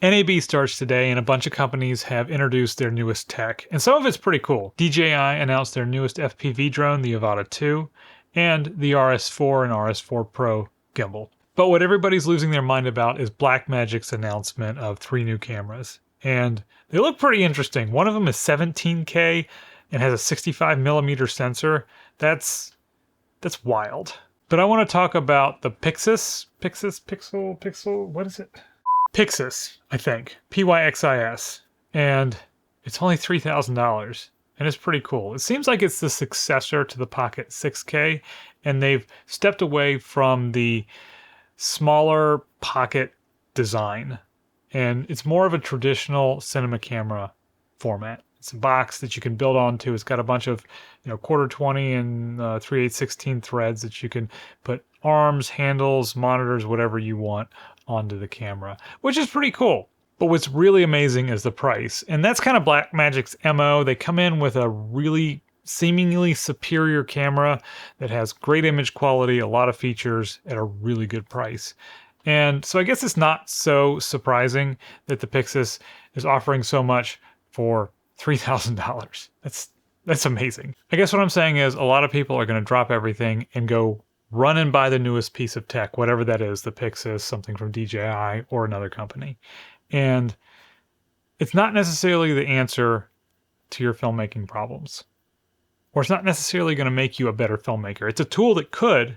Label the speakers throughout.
Speaker 1: NAB starts today, and a bunch of companies have introduced their newest tech, and some of it's pretty cool. DJI announced their newest FPV drone, the Avata 2, and the RS4 and RS4 Pro gimbal. But what everybody's losing their mind about is Blackmagic's announcement of 3 new cameras. And they look pretty interesting. One of them is 17K and has a 65mm sensor. That's wild. But I want to talk about the PYXIS, what is it? PYXIS, I think. PYXIS. And it's only $3,000. And it's pretty cool. It seems like it's the successor to the Pocket 6K, and they've stepped away from the smaller Pocket design. And it's more of a traditional cinema camera format. It's a box that you can build onto. It's got a bunch of, 1/4-20 and 3/8-16 threads that you can put arms, handles, monitors, whatever you want onto the camera, which is pretty cool. But what's really amazing is the price. And that's kind of Blackmagic's MO. They come in with a really seemingly superior camera that has great image quality, a lot of features at a really good price. And so I guess it's not so surprising that the PYXIS is offering so much for $3,000. That's amazing. I guess what I'm saying is a lot of people are going to drop everything and go run and buy the newest piece of tech, whatever that is, the PYXIS, something from DJI or another company. And it's not necessarily the answer to your filmmaking problems. Or it's not necessarily going to make you a better filmmaker. It's a tool that could,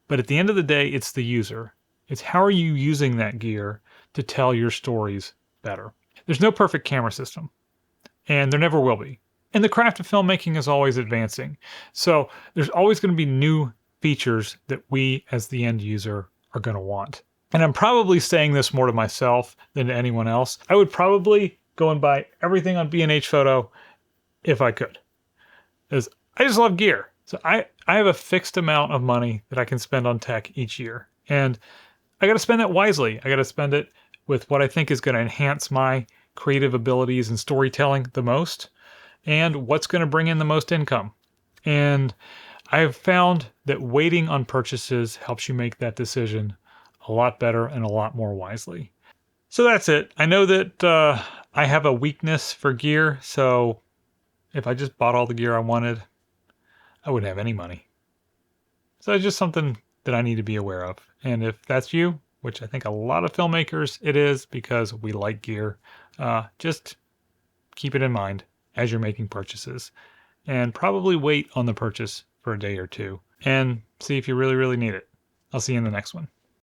Speaker 1: but at the end of the day, it's the user. It's how are you using that gear to tell your stories better. There's no perfect camera system, and there never will be. And the craft of filmmaking is always advancing. So there's always going to be new features that we as the end user are going to want. And I'm probably saying this more to myself than to anyone else. I would probably go and buy everything on B&H Photo if I could. Because I just love gear. So I have a fixed amount of money that I can spend on tech each year. And I got to spend that wisely. I got to spend it with what I think is going to enhance my creative abilities and storytelling the most, and what's going to bring in the most income. And I've found that waiting on purchases helps you make that decision a lot better and a lot more wisely. So that's it. I know that I have a weakness for gear, so if I just bought all the gear I wanted, I wouldn't have any money. So it's just something that I need to be aware of. And if that's you, which I think a lot of filmmakers it is because we like gear, just keep it in mind as you're making purchases. And probably wait on the purchase for a day or two and see if you really, really need it. I'll see you in the next one.